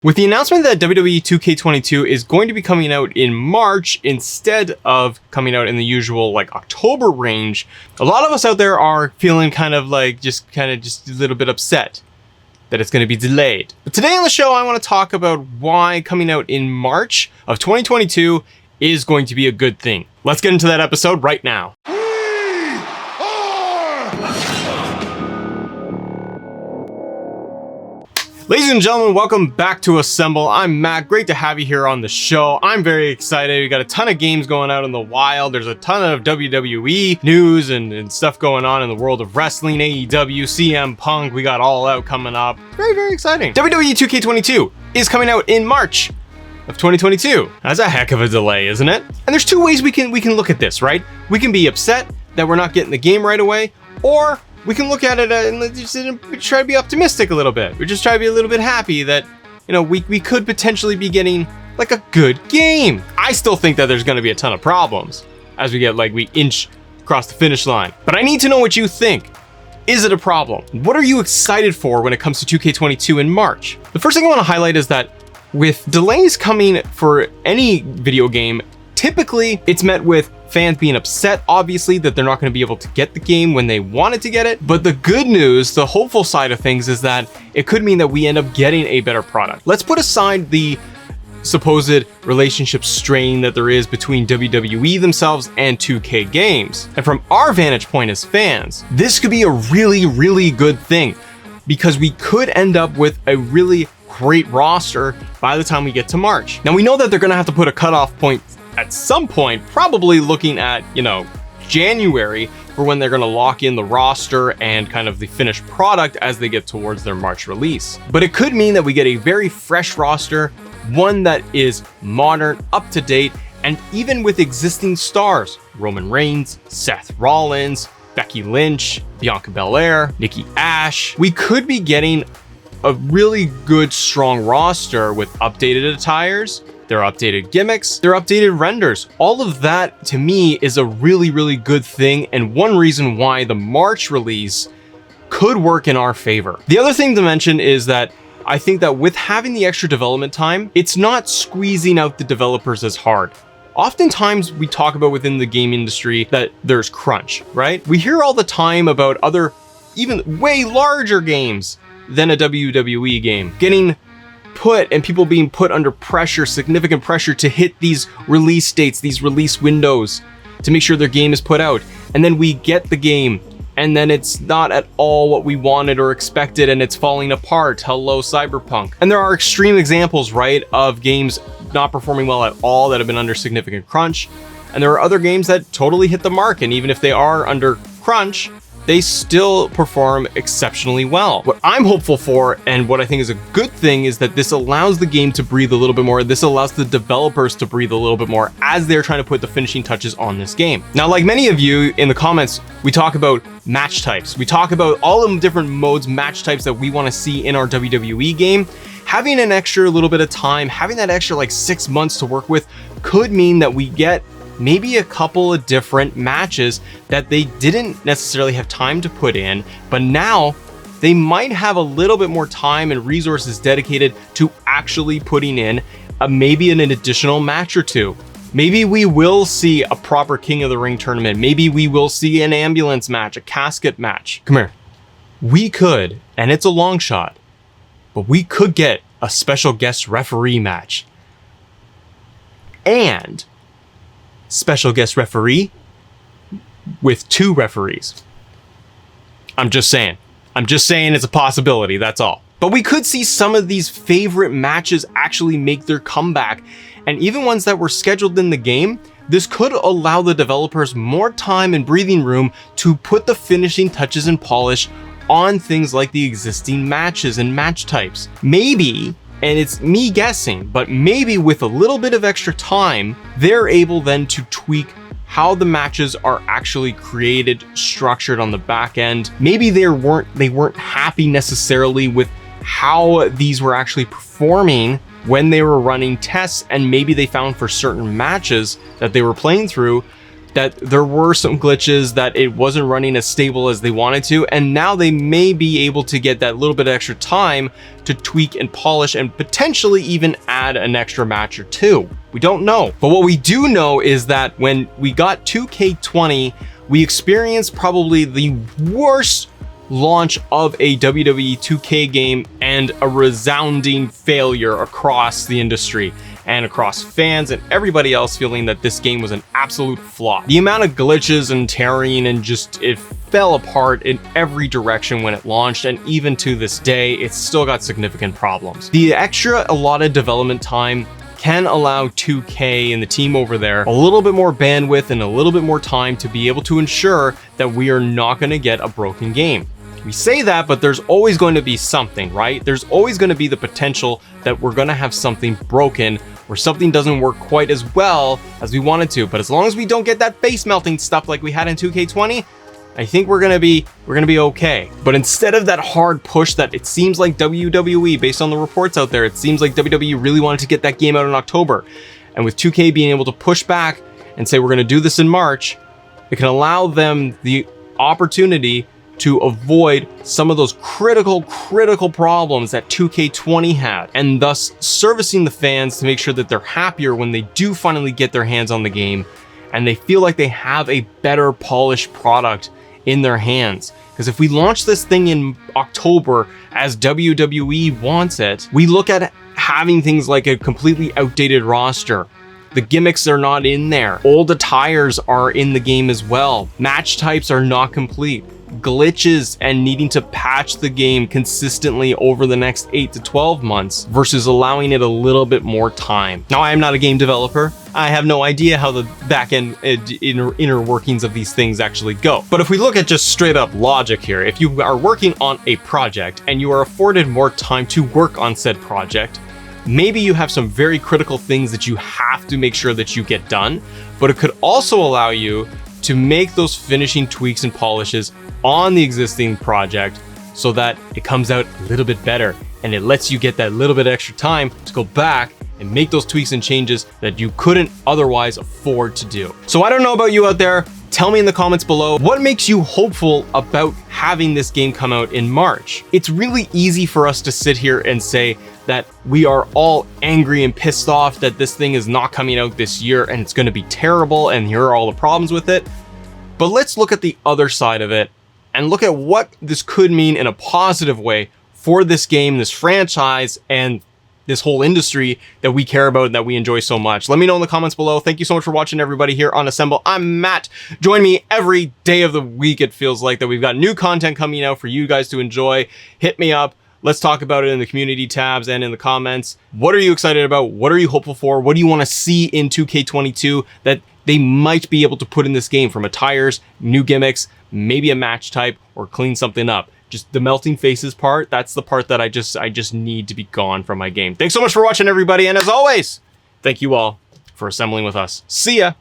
With the announcement that WWE 2K22 is going to be coming out in March instead of coming out in the usual October range, a lot of us out there are feeling just a little bit upset that it's going to be delayed. But today on the show, I want to talk about why coming out in March of 2022 is going to be a good thing. Let's get into that episode right now. Ladies and gentlemen, welcome back to Assemble. I'm Matt. Great to have you here on the show. I'm very excited. We got a ton of games going out in the wild. There's a ton of WWE news and stuff going on in the world of wrestling, AEW, CM Punk. We got All Out coming up. Very, very exciting. WWE 2K22 is coming out in March of 2022. That's a heck of a delay, isn't it? And there's two ways we can look at this, right? We can be upset that we're not getting the game right away, or we can look at it and just try to be optimistic a little bit. We just try to be a little bit happy that, we could potentially be getting a good game. I still think that there's going to be a ton of problems as we inch across the finish line. But I need to know what you think. Is it a problem? What are you excited for when it comes to 2K22 in March? The first thing I want to highlight is that with delays coming for any video game, typically it's met with fans being upset, obviously, that they're not going to be able to get the game when they wanted to get it. But the good news, the hopeful side of things, is that it could mean that we end up getting a better product. Let's put aside the supposed relationship strain that there is between WWE themselves and 2K games. And from our vantage point as fans, this could be a really, really good thing, because we could end up with a really great roster by the time we get to March. Now, we know that they're going to have to put a cutoff point at some point, probably looking at, January for when they're going to lock in the roster and kind of the finished product as they get towards their March release. But it could mean that we get a very fresh roster, one that is modern, up to date, and even with existing stars, Roman Reigns, Seth Rollins, Becky Lynch, Bianca Belair, Nikki Ash. We could be getting a really good, strong roster with updated attires, their updated gimmicks, their updated renders. All of that, to me, is a really, really good thing, and one reason why the March release could work in our favor. The other thing to mention is that I think that with having the extra development time, it's not squeezing out the developers as hard. Oftentimes, we talk about within the game industry that there's crunch, right? We hear all the time about other, even way larger games than a WWE game getting put, and people being put under pressure, significant pressure, to hit these release dates, these release windows, to make sure their game is put out. And then we get the game, and then it's not at all what we wanted or expected, and it's falling apart. Hello, Cyberpunk. And there are extreme examples, right, of games not performing well at all that have been under significant crunch. And there are other games that totally hit the mark, and even if they are under crunch, they still perform exceptionally well. What I'm hopeful for, and what I think is a good thing, is that this allows the game to breathe a little bit more. This allows the developers to breathe a little bit more as they're trying to put the finishing touches on this game. Now, like many of you in the comments, we talk about match types. We talk about all the different modes, match types that we want to see in our WWE game. Having an extra little bit of time, having that extra 6 months to work with, could mean that we get maybe a couple of different matches that they didn't necessarily have time to put in, but now they might have a little bit more time and resources dedicated to actually putting in maybe an additional match or two. Maybe we will see a proper King of the Ring tournament. Maybe we will see an ambulance match, a casket match. Come here. We could, and it's a long shot, but we could get a special guest referee match. And special guest referee with 2 referees. I'm just saying it's a possibility, that's all. But we could see some of these favorite matches actually make their comeback, and even ones that were scheduled in the game. This could allow the developers more time and breathing room to put the finishing touches and polish on things like the existing matches and match types. Maybe, and it's me guessing, but maybe with a little bit of extra time, they're able then to tweak how the matches are actually created, structured on the back end. Maybe they weren't happy necessarily with how these were actually performing when they were running tests, and maybe they found for certain matches that they were playing through that there were some glitches, that it wasn't running as stable as they wanted to, and now they may be able to get that little bit of extra time to tweak and polish and potentially even add an extra match or two. We don't know. But what we do know is that when we got 2K20, we experienced probably the worst launch of a WWE 2K game and a resounding failure across the industry and across fans and everybody else, feeling that this game was an absolute flop. The amount of glitches and tearing and just it fell apart in every direction when it launched, and even to this day it's still got significant problems. The extra allotted development time can allow 2K and the team over there a little bit more bandwidth and a little bit more time to be able to ensure that we are not going to get a broken game. We say that, but there's always going to be something, right? There's always going to be the potential that we're going to have something broken or something doesn't work quite as well as we wanted to. But as long as we don't get that face melting stuff like we had in 2K20, I think we're gonna be okay. But instead of that hard push that it seems like WWE, based on the reports out there, it seems like WWE really wanted to get that game out in October. And with 2K being able to push back and say we're gonna do this in March, it can allow them the opportunity to avoid some of those critical problems that 2K20 had, and thus servicing the fans to make sure that they're happier when they do finally get their hands on the game and they feel like they have a better polished product in their hands. Because if we launch this thing in October as WWE wants it, we look at having things like a completely outdated roster. The gimmicks are not in there. Old attires are in the game as well. Match types are not complete. Glitches and needing to patch the game consistently over the next 8 to 12 months versus allowing it a little bit more time. Now, I am not a game developer. I have no idea how the back end inner workings of these things actually go. But if we look at just straight up logic here, if you are working on a project and you are afforded more time to work on said project, maybe you have some very critical things that you have to make sure that you get done, but it could also allow you to make those finishing tweaks and polishes on the existing project so that it comes out a little bit better, and it lets you get that little bit extra time to go back and make those tweaks and changes that you couldn't otherwise afford to do. So I don't know about you out there. Tell me in the comments below, what makes you hopeful about having this game come out in March? It's really easy for us to sit here and say that we are all angry and pissed off that this thing is not coming out this year and it's going to be terrible and here are all the problems with it. But let's look at the other side of it and look at what this could mean in a positive way for this game, this franchise, and this whole industry that we care about and that we enjoy so much. Let me know in the comments below. Thank you so much for watching, everybody, here on Assemble. I'm Matt. Join me every day of the week. It feels like that we've got new content coming out for you guys to enjoy. Hit me up. Let's talk about it in the community tabs and in the comments. What are you excited about? What are you hopeful for? What do you want to see in 2K22 that they might be able to put in this game, from attires, new gimmicks, maybe a match type, or clean something up? Just the melting faces part, that's the part that I just need to be gone from my game. Thanks so much for watching, everybody, and as always, thank you all for assembling with us. See ya!